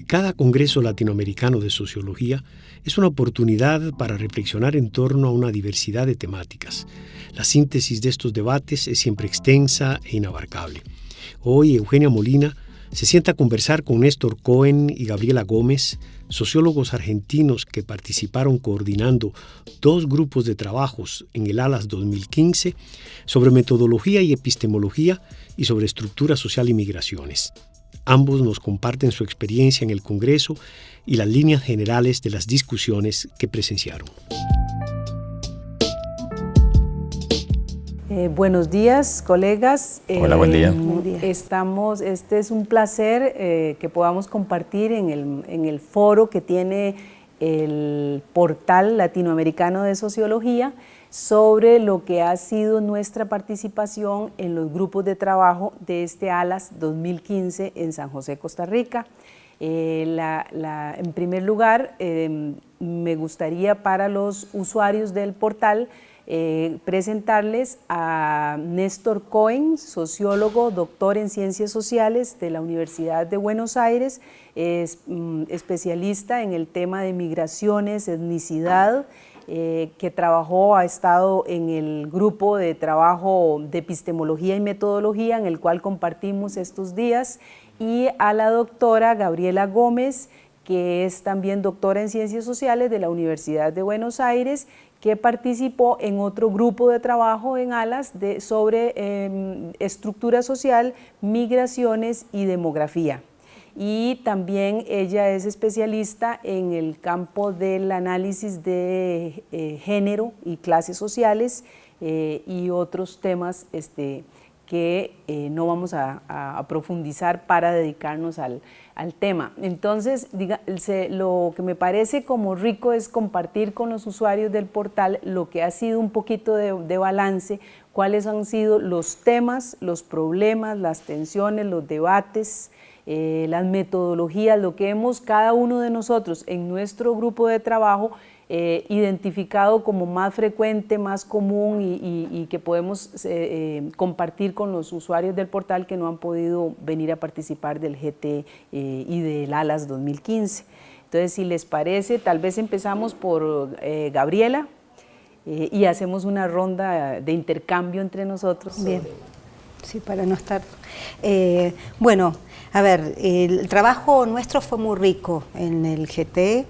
cada Congreso Latinoamericano de Sociología es una oportunidad para reflexionar en torno a una diversidad de temáticas. La síntesis de estos debates es siempre extensa e inabarcable. Hoy Eugenia Molina se sienta a conversar con Néstor Cohen y Gabriela Gómez, sociólogos argentinos que participaron coordinando 2 grupos de trabajos en el ALAS 2015 sobre metodología y epistemología y sobre estructura social y migraciones. Ambos nos comparten su experiencia en el Congreso y las líneas generales de las discusiones que presenciaron. Buenos días, colegas. Hola, buen día. Este es un placer que podamos compartir en el foro que tiene el Portal Latinoamericano de Sociología sobre lo que ha sido nuestra participación en los grupos de trabajo de este ALAS 2015 en San José, Costa Rica. En primer lugar, me gustaría para los usuarios del portal presentarles a Néstor Cohen, sociólogo, doctor en Ciencias Sociales de la Universidad de Buenos Aires, es especialista en el tema de migraciones, etnicidad, que ha estado en el grupo de trabajo de epistemología y metodología en el cual compartimos estos días, y a la doctora Gabriela Gómez, que es también doctora en Ciencias Sociales de la Universidad de Buenos Aires, que participó en otro grupo de trabajo en ALAS sobre estructura social, migraciones y demografía. Y también ella es especialista en el campo del análisis de género y clases sociales y otros temas que no vamos a profundizar para dedicarnos al tema. Entonces, lo que me parece como rico es compartir con los usuarios del portal lo que ha sido un poquito de balance, cuáles han sido los temas, los problemas, las tensiones, los debates, las metodologías, lo que hemos cada uno de nosotros en nuestro grupo de trabajo identificado como más frecuente, más común y que podemos compartir con los usuarios del portal que no han podido venir a participar del GT y del ALAS 2015. Entonces, si les parece, tal vez empezamos por Gabriela y hacemos una ronda de intercambio entre nosotros. Bien, sí, para no estar... bueno, a ver, el trabajo nuestro fue muy rico en el GT.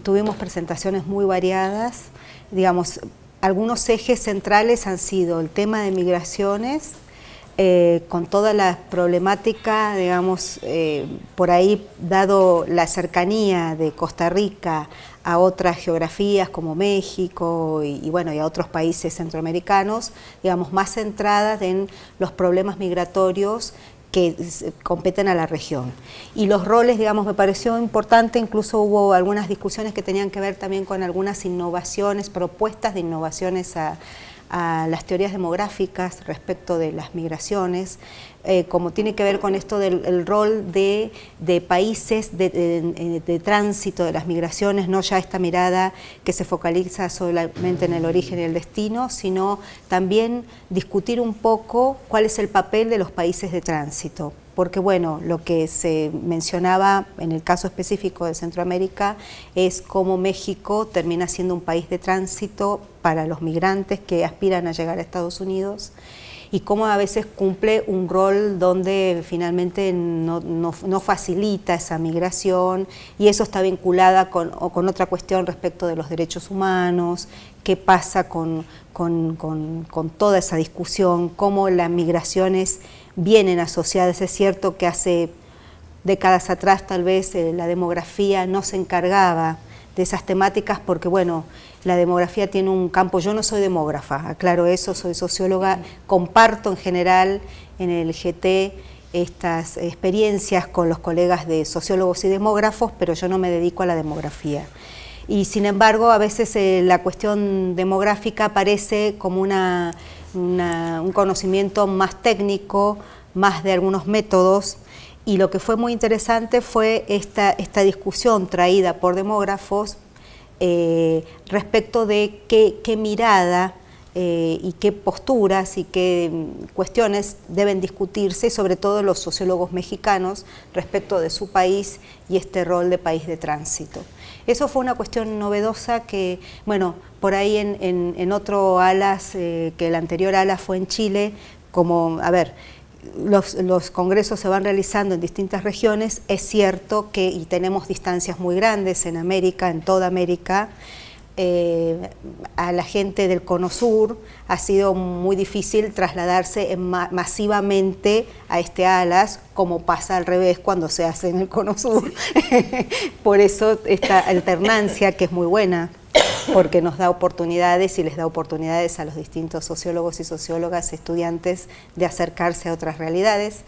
Tuvimos presentaciones muy variadas, digamos, algunos ejes centrales han sido el tema de migraciones, con toda la problemática, digamos, por ahí, dado la cercanía de Costa Rica a otras geografías como México y bueno, y a otros países centroamericanos, digamos, más centradas en los problemas migratorios que competen a la región. Y los roles, digamos, me pareció importante, incluso hubo algunas discusiones que tenían que ver también con algunas innovaciones, propuestas de innovaciones a las teorías demográficas respecto de las migraciones, como tiene que ver con esto del rol de países de tránsito de las migraciones, no ya esta mirada que se focaliza solamente en el origen y el destino, sino también discutir un poco cuál es el papel de los países de tránsito. Porque bueno, lo que se mencionaba en el caso específico de Centroamérica es cómo México termina siendo un país de tránsito para los migrantes que aspiran a llegar a Estados Unidos y cómo a veces cumple un rol donde finalmente no facilita esa migración, y eso está vinculada con otra cuestión respecto de los derechos humanos, qué pasa con toda esa discusión, cómo las migraciones vienen asociadas. Es cierto que hace décadas atrás tal vez la demografía no se encargaba de esas temáticas porque, bueno, la demografía tiene un campo, yo no soy demógrafa, aclaro eso, soy socióloga, comparto en general en el GT estas experiencias con los colegas de sociólogos y demógrafos, pero yo no me dedico a la demografía. Y sin embargo, a veces la cuestión demográfica aparece como un conocimiento más técnico, más de algunos métodos, y lo que fue muy interesante fue esta discusión traída por demógrafos respecto de qué mirada y qué posturas y qué cuestiones deben discutirse, sobre todo los sociólogos mexicanos, respecto de su país y este rol de país de tránsito. Eso fue una cuestión novedosa que, bueno, por ahí en otro ALAS, que el anterior ALAS fue en Chile, como, a ver, los congresos se van realizando en distintas regiones, es cierto que, y tenemos distancias muy grandes en América, en toda América, a la gente del Cono Sur ha sido muy difícil trasladarse masivamente a este ALAS, como pasa al revés cuando se hace en el Cono Sur. Por eso esta alternancia, que es muy buena, porque nos da oportunidades y les da oportunidades a los distintos sociólogos y sociólogas, estudiantes, de acercarse a otras realidades.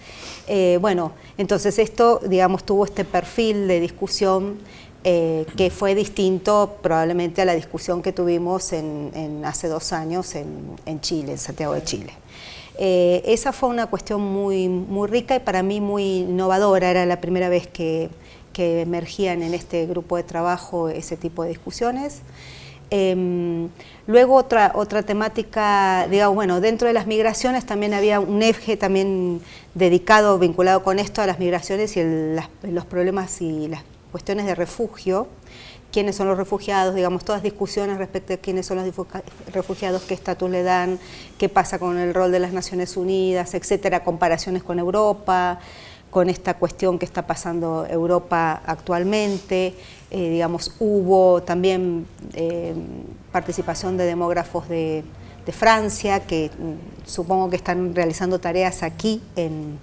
Bueno, entonces esto, digamos, tuvo este perfil de discusión que fue distinto probablemente a la discusión que tuvimos hace 2 años en Chile, en Santiago de Chile. Esa fue una cuestión muy, muy rica y para mí muy innovadora, era la primera vez que emergían en este grupo de trabajo ese tipo de discusiones. Luego otra temática, digamos, bueno, dentro de las migraciones también había un eje también dedicado, vinculado con esto, a las migraciones y los problemas y las cuestiones de refugio, quiénes son los refugiados, digamos, todas discusiones respecto a quiénes son los refugiados, qué estatus le dan, qué pasa con el rol de las Naciones Unidas, etcétera, comparaciones con Europa, con esta cuestión que está pasando Europa actualmente. Digamos, hubo también participación de demógrafos de Francia, que supongo que están realizando tareas aquí en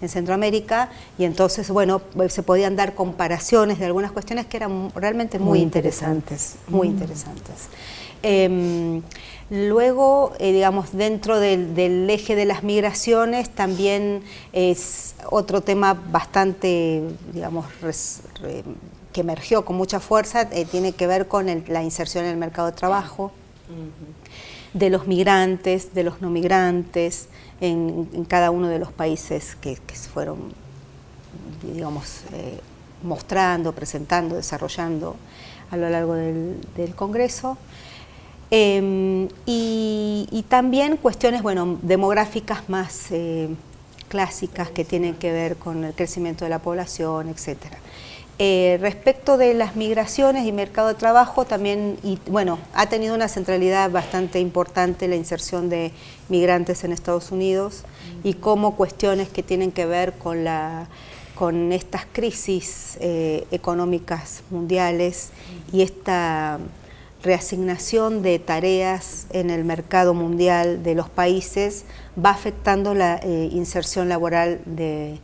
Centroamérica, y entonces, bueno, se podían dar comparaciones de algunas cuestiones que eran realmente muy interesantes, muy interesantes. Luego, digamos, dentro del eje de las migraciones también es otro tema bastante, digamos, que emergió con mucha fuerza, tiene que ver con la inserción en el mercado de trabajo, de los migrantes, de los no migrantes, en cada uno de los países que se fueron, digamos, mostrando, presentando, desarrollando a lo largo del Congreso. Y también cuestiones, bueno, demográficas más clásicas que tienen que ver con el crecimiento de la población, etcétera. Respecto de las migraciones y mercado de trabajo también, bueno, ha tenido una centralidad bastante importante la inserción de migrantes en Estados Unidos y cómo cuestiones que tienen que ver con estas crisis económicas mundiales y esta reasignación de tareas en el mercado mundial de los países va afectando la inserción laboral de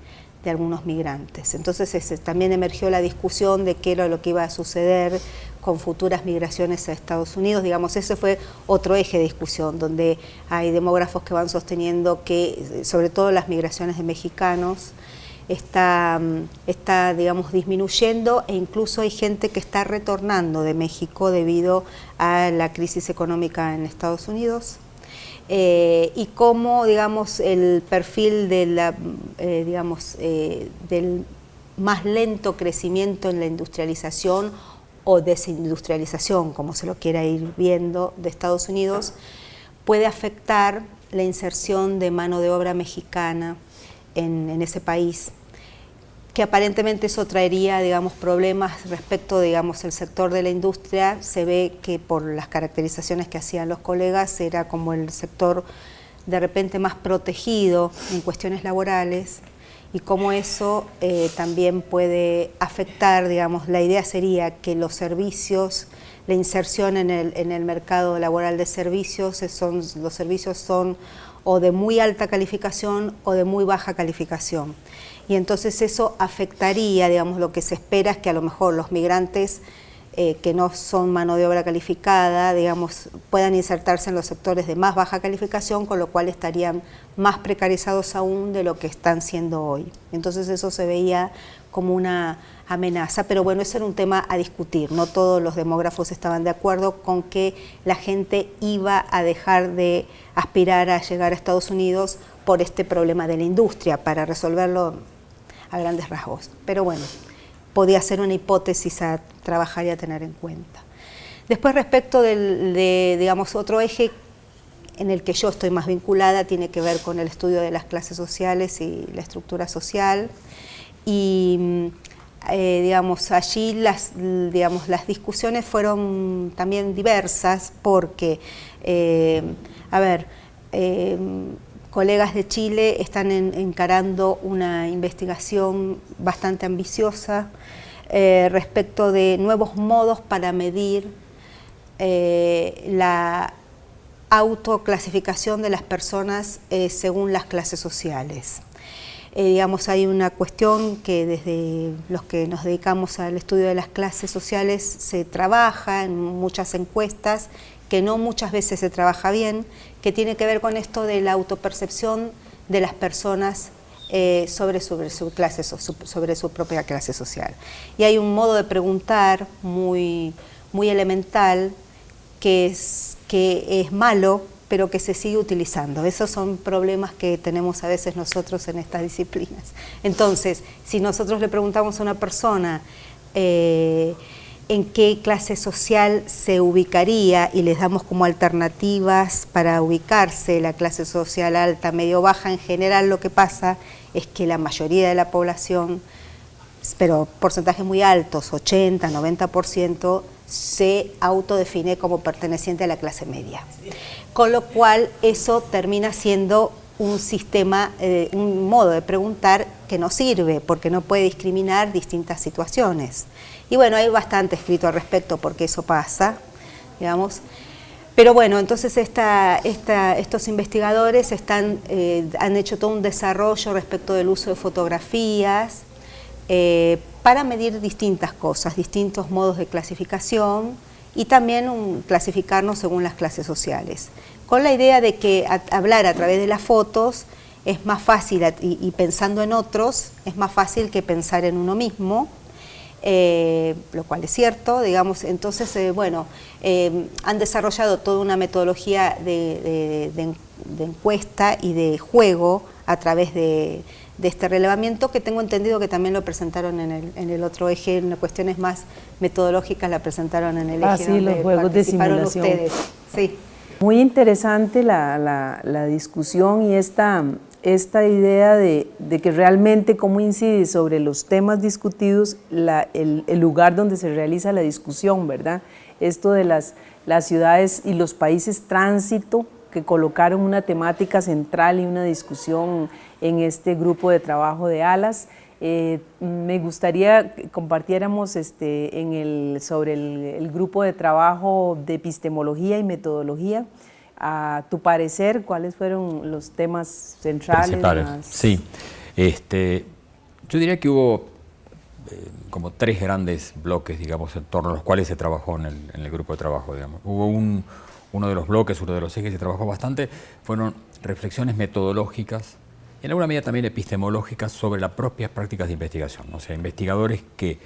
algunos migrantes. Entonces también emergió la discusión de qué era lo que iba a suceder con futuras migraciones a Estados Unidos. Digamos, ese fue otro eje de discusión, donde hay demógrafos que van sosteniendo que, sobre todo las migraciones de mexicanos, está, digamos, disminuyendo, e incluso hay gente que está retornando de México debido a la crisis económica en Estados Unidos. Y cómo, digamos, el perfil de del más lento crecimiento en la industrialización o desindustrialización, como se lo quiera ir viendo, de Estados Unidos, puede afectar la inserción de mano de obra mexicana en ese país, que aparentemente eso traería, digamos, problemas respecto, digamos, el sector de la industria. Se ve que por las caracterizaciones que hacían los colegas era como el sector de repente más protegido en cuestiones laborales, y cómo eso también puede afectar, digamos, la idea sería que los servicios, la inserción en el mercado laboral de servicios, los servicios son o de muy alta calificación o de muy baja calificación. Y entonces eso afectaría, digamos, lo que se espera es que a lo mejor los migrantes que no son mano de obra calificada, digamos, puedan insertarse en los sectores de más baja calificación, con lo cual estarían más precarizados aún de lo que están siendo hoy. Entonces eso se veía como una amenaza, pero bueno, eso era un tema a discutir. No todos los demógrafos estaban de acuerdo con que la gente iba a dejar de aspirar a llegar a Estados Unidos por este problema de la industria, para resolverlo a grandes rasgos. Pero bueno, podía ser una hipótesis a trabajar y a tener en cuenta. Después, respecto de digamos, otro eje en el que yo estoy más vinculada tiene que ver con el estudio de las clases sociales y la estructura social. Y digamos, allí las discusiones fueron también diversas porque, colegas de Chile están encarando una investigación bastante ambiciosa respecto de nuevos modos para medir la autoclasificación de las personas según las clases sociales. Digamos, hay una cuestión que desde los que nos dedicamos al estudio de las clases sociales se trabaja en muchas encuestas, que no muchas veces se trabaja bien, que tiene que ver con esto de la autopercepción de las personas sobre su propia clase social. Y hay un modo de preguntar muy elemental que es malo, pero que se sigue utilizando. Esos son problemas que tenemos a veces nosotros en estas disciplinas. Entonces, si nosotros le preguntamos a una persona en qué clase social se ubicaría y les damos como alternativas para ubicarse, la clase social alta, medio, baja, en general lo que pasa es que la mayoría de la población, pero porcentajes muy altos, 80, 90%, se autodefine como perteneciente a la clase media. Con lo cual eso termina siendo un sistema, un modo de preguntar que no sirve, porque no puede discriminar distintas situaciones. Y bueno, hay bastante escrito al respecto porque eso pasa, digamos. Pero bueno, entonces estos investigadores han hecho todo un desarrollo respecto del uso de fotografías para medir distintas cosas, distintos modos de clasificación y también clasificarnos según las clases sociales, con la idea de que hablar a través de las fotos es más fácil y pensando en otros es más fácil que pensar en uno mismo, lo cual es cierto, digamos. Entonces, han desarrollado toda una metodología de encuesta y de juego a través de este relevamiento, que tengo entendido que también lo presentaron en el otro eje, en cuestiones más metodológicas la presentaron en el eje donde los juegos de simulación. Ustedes. Sí. Muy interesante la discusión y esta idea de que realmente cómo incide sobre los temas discutidos el lugar donde se realiza la discusión, ¿verdad? Esto de las ciudades y los países tránsito, que colocaron una temática central y una discusión en este grupo de trabajo de ALAS. Me gustaría que compartiéramos sobre el grupo de trabajo de epistemología y metodología. A tu parecer, ¿cuáles fueron los temas centrales? Principales. Sí, yo diría que hubo como tres grandes bloques, digamos, en torno a los cuales se trabajó en el grupo de trabajo, digamos. Hubo uno de los bloques, uno de los ejes que se trabajó bastante, fueron reflexiones metodológicas, en alguna medida también epistemológicas, sobre las propias prácticas de investigación. O sea, investigadores que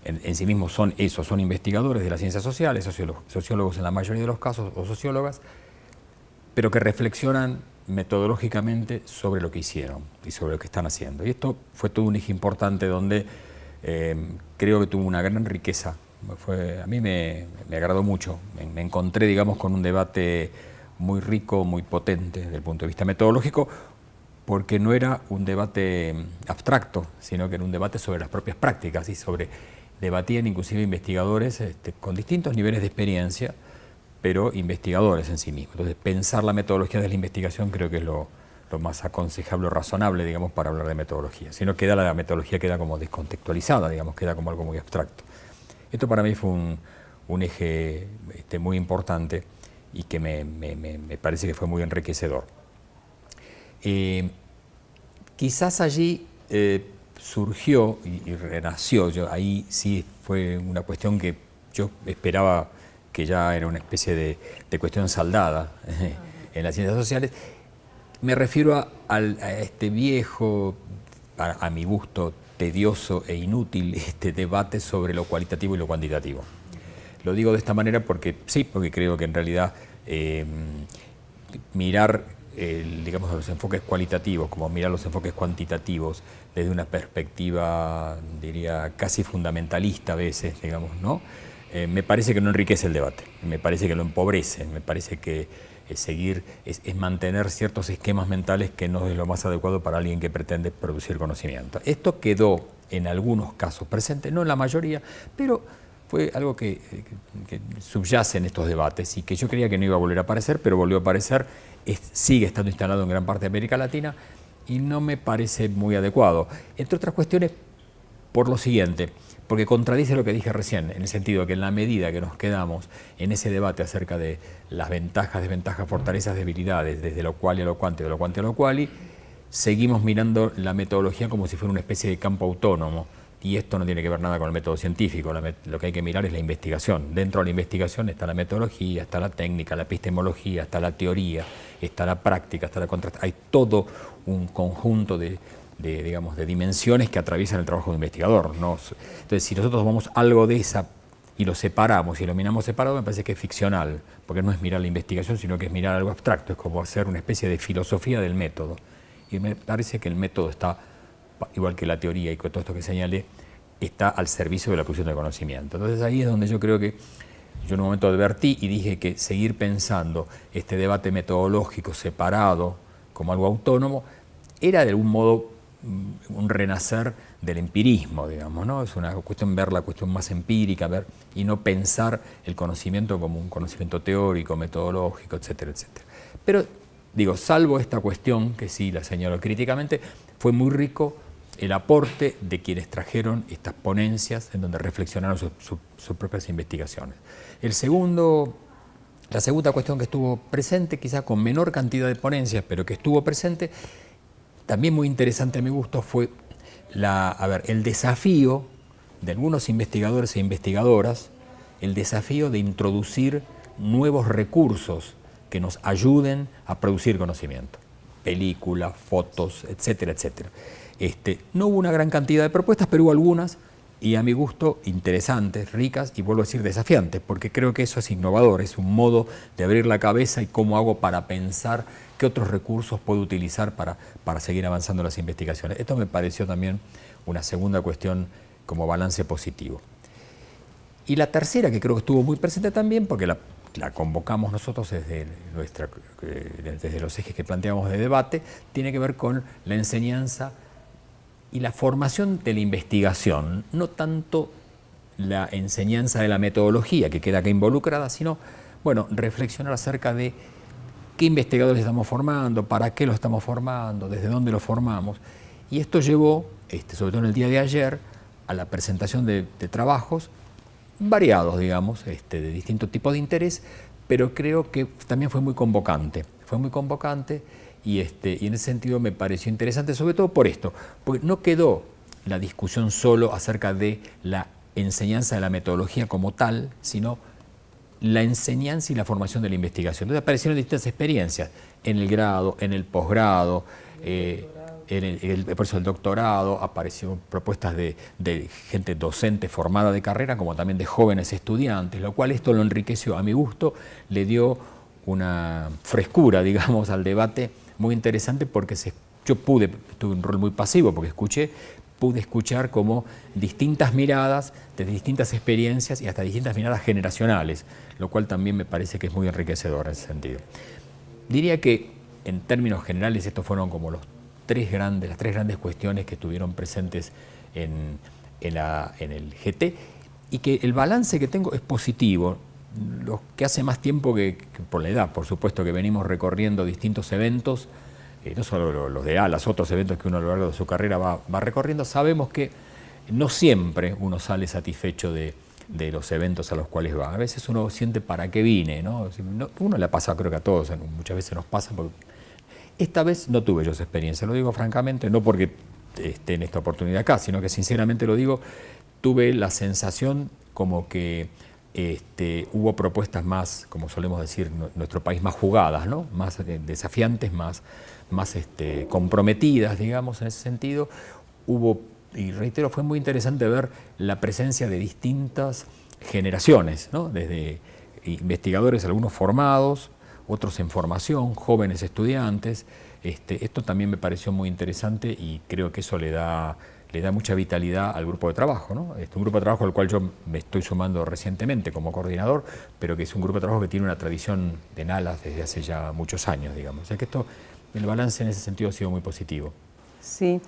en sí mismos son investigadores de las ciencias sociales, sociólogos en la mayoría de los casos, o sociólogas, pero que reflexionan metodológicamente sobre lo que hicieron y sobre lo que están haciendo. Y esto fue todo un eje importante donde creo que tuvo una gran riqueza. A mí me agradó mucho, me encontré, digamos, con un debate muy rico, muy potente desde el punto de vista metodológico, porque no era un debate abstracto, sino que era un debate sobre las propias prácticas y debatían inclusive investigadores con distintos niveles de experiencia, pero investigadores en sí mismos. Entonces, pensar la metodología de la investigación creo que es lo más aconsejable o razonable, digamos, para hablar de metodología. Si no, la metodología queda como descontextualizada, digamos, queda como algo muy abstracto. Esto para mí fue un eje muy importante y que me parece que fue muy enriquecedor. Quizás allí surgió y renació, ahí sí fue una cuestión que yo esperaba que ya era una especie de cuestión saldada en las ciencias sociales. Me refiero a este viejo, a mi gusto, tedioso e inútil debate sobre lo cualitativo y lo cuantitativo. Lo digo de esta manera porque creo que en realidad mirar digamos, los enfoques cualitativos como mirar los enfoques cuantitativos desde una perspectiva, diría, casi fundamentalista a veces, digamos, ¿no? Me parece que no enriquece el debate, me parece que lo empobrece, me parece que es mantener ciertos esquemas mentales que no es lo más adecuado para alguien que pretende producir conocimiento. Esto quedó en algunos casos presente, no en la mayoría, pero fue algo que subyace en estos debates y que yo creía que no iba a volver a aparecer, pero volvió a aparecer, sigue estando instalado en gran parte de América Latina y no me parece muy adecuado. Entre otras cuestiones, por lo siguiente, porque contradice lo que dije recién, en el sentido que en la medida que nos quedamos en ese debate acerca de las ventajas, desventajas, fortalezas, debilidades, desde lo cual y a lo cuanto, de lo cuanto a lo cual, seguimos mirando la metodología como si fuera una especie de campo autónomo. Y esto no tiene que ver nada con el método científico, lo que hay que mirar es la investigación. Dentro de la investigación está la metodología, está la técnica, la epistemología, está la teoría, está la práctica, está la contrastación. Hay todo un conjunto de dimensiones que atraviesan el trabajo de investigador, ¿no? Entonces, si nosotros tomamos algo de esa y lo separamos y lo miramos separado, me parece que es ficcional, porque no es mirar la investigación, sino que es mirar algo abstracto, es como hacer una especie de filosofía del método. Y me parece que el método está, igual que la teoría y con todo esto que señalé, está al servicio de la producción de conocimiento. Entonces ahí es donde yo creo que yo en un momento advertí y dije que seguir pensando este debate metodológico separado como algo autónomo era de algún modo un renacer del empirismo, digamos, ¿no? Es una cuestión ver la cuestión más empírica, y no pensar el conocimiento como un conocimiento teórico, metodológico, etcétera, etcétera. Pero, digo, salvo esta cuestión, que sí la señalo críticamente, fue muy rico el aporte de quienes trajeron estas ponencias en donde reflexionaron sus propias investigaciones. La segunda cuestión que estuvo presente, quizá con menor cantidad de ponencias, pero que estuvo presente, también muy interesante a mi gusto, fue el desafío de algunos investigadores e investigadoras, el desafío de introducir nuevos recursos que nos ayuden a producir conocimiento. Películas, fotos, etcétera, etcétera. No hubo una gran cantidad de propuestas, pero hubo algunas, y a mi gusto, interesantes, ricas, y vuelvo a decir desafiantes, porque creo que eso es innovador, es un modo de abrir la cabeza y cómo hago para pensar qué otros recursos puedo utilizar para seguir avanzando en las investigaciones. Esto me pareció también una segunda cuestión como balance positivo. Y la tercera, que creo que estuvo muy presente también, porque la convocamos nosotros desde los ejes que planteamos de debate, tiene que ver con la enseñanza y la formación de la investigación, no tanto la enseñanza de la metodología que queda acá involucrada, sino, reflexionar acerca de qué investigadores estamos formando, para qué lo estamos formando, desde dónde lo formamos. Y esto llevó, sobre todo en el día de ayer, a la presentación de trabajos variados, digamos, de distintos tipos de interés, pero creo que también fue muy convocante. Y en ese sentido me pareció interesante, sobre todo por esto, porque no quedó la discusión solo acerca de la enseñanza de la metodología como tal, sino la enseñanza y la formación de la investigación. Entonces aparecieron distintas experiencias, en el grado, en el posgrado, por eso el doctorado, aparecieron propuestas de gente docente formada de carrera, como también de jóvenes estudiantes, lo cual esto lo enriqueció a mi gusto, le dio una frescura, digamos, al debate muy interesante, porque tuve un rol muy pasivo, porque pude escuchar como distintas miradas, desde distintas experiencias y hasta distintas miradas generacionales, lo cual también me parece que es muy enriquecedor en ese sentido. Diría que, en términos generales, estos fueron como las tres grandes cuestiones que estuvieron presentes en el GT, y que el balance que tengo es positivo. Los que hace más tiempo que por la edad, por supuesto, que venimos recorriendo distintos eventos, no solo los de los otros eventos que uno a lo largo de su carrera va recorriendo, sabemos que no siempre uno sale satisfecho de los eventos a los cuales va. A veces uno siente para qué vine, ¿no? Uno le pasa, creo que a todos, muchas veces nos pasa. Esta vez no tuve yo esa experiencia, lo digo francamente, no porque esté en esta oportunidad acá, sino que sinceramente lo digo, tuve la sensación como que hubo propuestas más, como solemos decir en nuestro país, más jugadas, ¿no? Más desafiantes, más comprometidas, digamos, en ese sentido. Y reitero, fue muy interesante ver la presencia de distintas generaciones, ¿no? Desde investigadores, algunos formados, otros en formación, jóvenes estudiantes. Esto también me pareció muy interesante y creo que eso le da le da mucha vitalidad al grupo de trabajo, ¿no? Un grupo de trabajo al cual yo me estoy sumando recientemente como coordinador, pero que es un grupo de trabajo que tiene una tradición de NALAS desde hace ya muchos años, digamos. O sea que el balance en ese sentido ha sido muy positivo. Sí,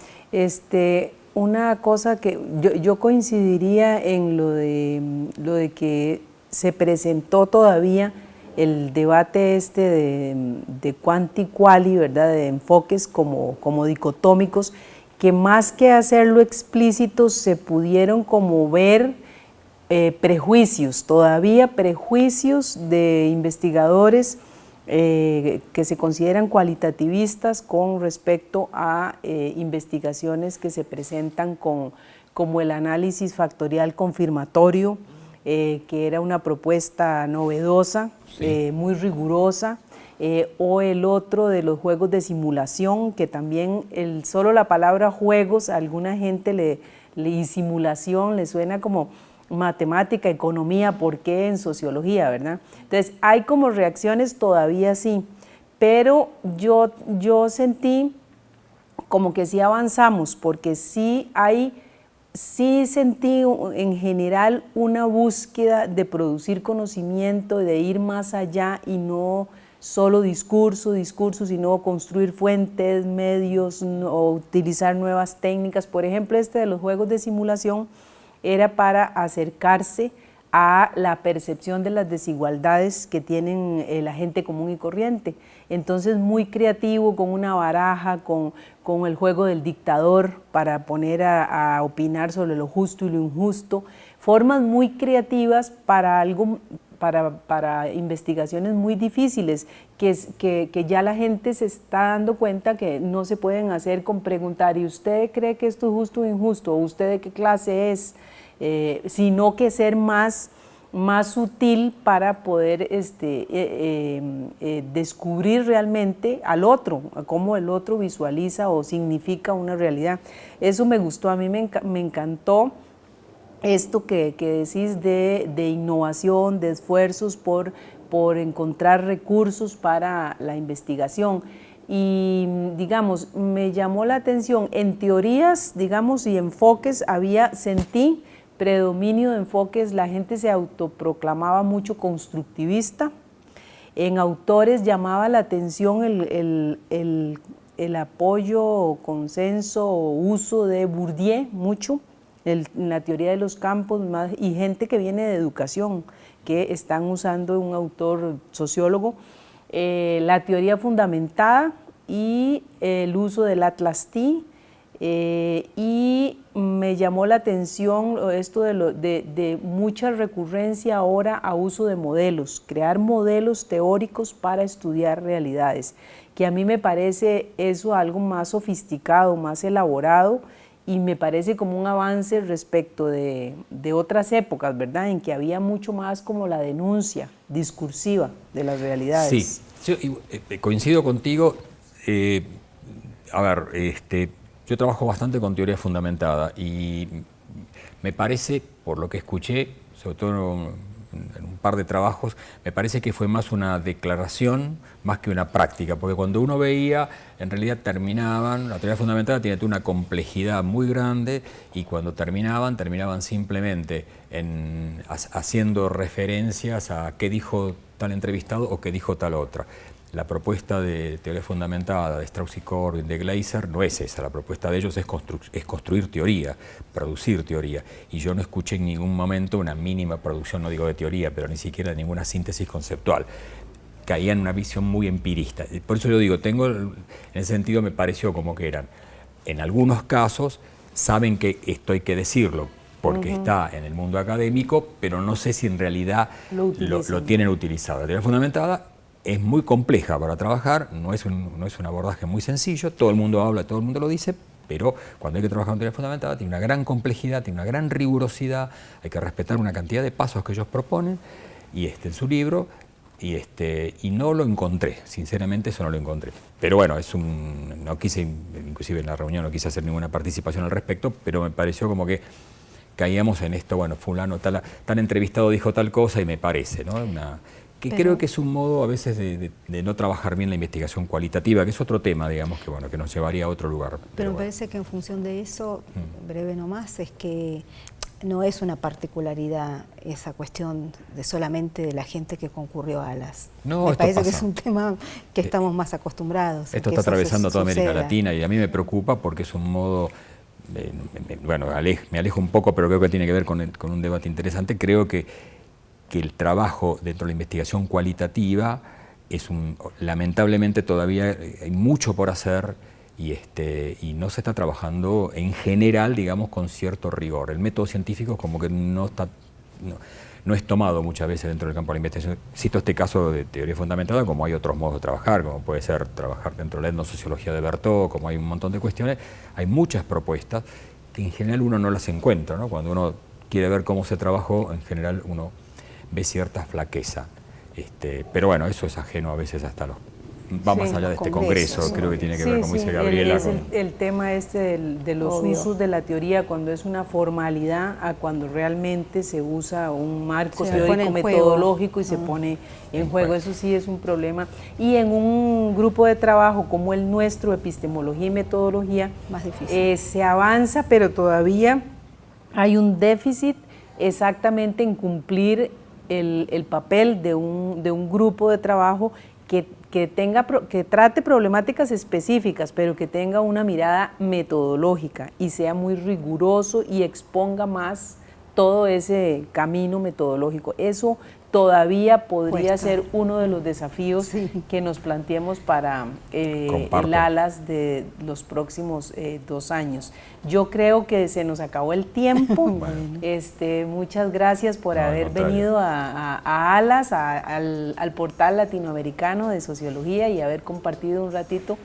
una cosa que yo coincidiría en lo de que se presentó todavía el debate de quanti quali, ¿verdad?, de enfoques como dicotómicos, que más que hacerlo explícito se pudieron como ver prejuicios, todavía prejuicios de investigadores que se consideran cualitativistas con respecto a investigaciones que se presentan como el análisis factorial confirmatorio, que era una propuesta novedosa, sí, muy rigurosa, o el otro de los juegos de simulación, que también solo la palabra juegos a alguna gente y simulación le suena como matemática, economía, ¿por qué en sociología, verdad? Entonces hay como reacciones todavía sí, pero yo sentí como que sí avanzamos, porque sí sentí en general una búsqueda de producir conocimiento, de ir más allá y no solo discurso, sino construir fuentes, medios, o utilizar nuevas técnicas. Por ejemplo, de los juegos de simulación era para acercarse a la percepción de las desigualdades que tienen la gente común y corriente. Entonces, muy creativo, con una baraja, con el juego del dictador para poner a opinar sobre lo justo y lo injusto, formas muy creativas para investigaciones muy difíciles, que ya la gente se está dando cuenta que no se pueden hacer con preguntar, ¿y usted cree que esto es justo o injusto? ¿O usted de qué clase es? Sino que ser más sutil para poder descubrir realmente al otro, cómo el otro visualiza o significa una realidad. Eso me gustó, a mí me encantó esto que decís de innovación, de esfuerzos por encontrar recursos para la investigación. Y, digamos, me llamó la atención, en teorías, digamos, y enfoques, sentí predominio de enfoques, la gente se autoproclamaba mucho constructivista. En autores llamaba la atención el apoyo, consenso o uso de Bourdieu mucho, en la teoría de los campos, y gente que viene de educación, que están usando un autor sociólogo, la teoría fundamentada y el uso del Atlas T. Y me llamó la atención esto de mucha recurrencia ahora a uso de modelos, crear modelos teóricos para estudiar realidades, que a mí me parece eso algo más sofisticado, más elaborado, y me parece como un avance respecto de otras épocas, ¿verdad?, en que había mucho más como la denuncia discursiva de las realidades. Sí, yo coincido contigo. A ver, yo trabajo bastante con teoría fundamentada y me parece, por lo que escuché, sobre todo en un par de trabajos, me parece que fue más una declaración más que una práctica, porque cuando uno veía, en realidad la teoría fundamentada tiene una complejidad muy grande, y cuando terminaban simplemente haciendo referencias a qué dijo tal entrevistado o qué dijo tal otra. La propuesta de teoría fundamentada de Strauss-Corbin, de Gleiser, no es esa. La propuesta de ellos es construir teoría, producir teoría. Y yo no escuché en ningún momento una mínima producción, no digo de teoría, pero ni siquiera ninguna síntesis conceptual. Caía en una visión muy empirista. Por eso yo digo, en ese sentido me pareció como que eran, en algunos casos, saben que esto hay que decirlo, porque está en el mundo académico, pero no sé si en realidad lo tienen utilizado. La teoría fundamentada es muy compleja para trabajar, no es un abordaje muy sencillo, todo el mundo habla, todo el mundo lo dice, pero cuando hay que trabajar en teoría fundamentada tiene una gran complejidad, tiene una gran rigurosidad, hay que respetar una cantidad de pasos que ellos proponen, y en su libro, y no lo encontré, sinceramente eso no lo encontré. Pero bueno, no quise, inclusive en la reunión no quise hacer ninguna participación al respecto, pero me pareció como que caíamos en esto, bueno, fulano tal entrevistado dijo tal cosa y me parece, ¿no? que creo que es un modo a veces de no trabajar bien la investigación cualitativa, que es otro tema, digamos, que bueno, que nos llevaría a otro lugar. Pero me parece que en función de eso, breve nomás, es que no es una particularidad esa cuestión de solamente de la gente que concurrió a ALAS. No, me parece pasa. que es un tema que estamos más acostumbrados. Esto está atravesando toda América Latina y a mí me preocupa porque es un modo, bueno, me alejo un poco, pero creo que tiene que ver con un debate interesante. Creo que el trabajo dentro de la investigación cualitativa lamentablemente todavía hay mucho por hacer y no se está trabajando en general, digamos, con cierto rigor. El método científico como que no es tomado muchas veces dentro del campo de la investigación. Cito este caso de teoría fundamentada, como hay otros modos de trabajar, como puede ser trabajar dentro de la etnosociología de Berthaud, como hay un montón de cuestiones. Hay muchas propuestas que en general uno no las encuentra, ¿no? Cuando uno quiere ver cómo se trabajó, en general uno ve cierta flaqueza. Pero bueno, eso es ajeno a veces hasta va más allá de este congreso, creo que tiene que ver, como dice Gabriela. Es el tema de los usos de la teoría, cuando es una formalidad a cuando realmente se usa un marco teórico metodológico y se pone en juego. Eso sí es un problema. Y en un grupo de trabajo como el nuestro, epistemología y metodología, más difícil. Se avanza, pero todavía hay un déficit exactamente en cumplir el papel de un grupo de trabajo que trate problemáticas específicas, pero que tenga una mirada metodológica y sea muy riguroso y exponga más todo ese camino metodológico. Eso todavía podría ser uno de los desafíos que nos planteemos para el ALAS de los próximos 2 años. Yo creo que se nos acabó el tiempo. Muchas gracias por haber venido a ALAS, al portal latinoamericano de sociología, y haber compartido un ratito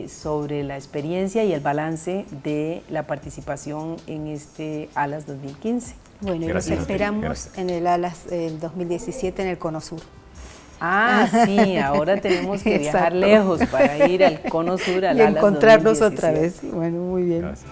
sobre la experiencia y el balance de la participación en este ALAS 2015. Bueno, y nos esperamos en el ALAS 2017 en el Cono Sur. Ah, sí, ahora tenemos que viajar lejos para ir al Cono Sur, al ALAS 2017. Y encontrarnos otra vez. Bueno, muy bien. Gracias.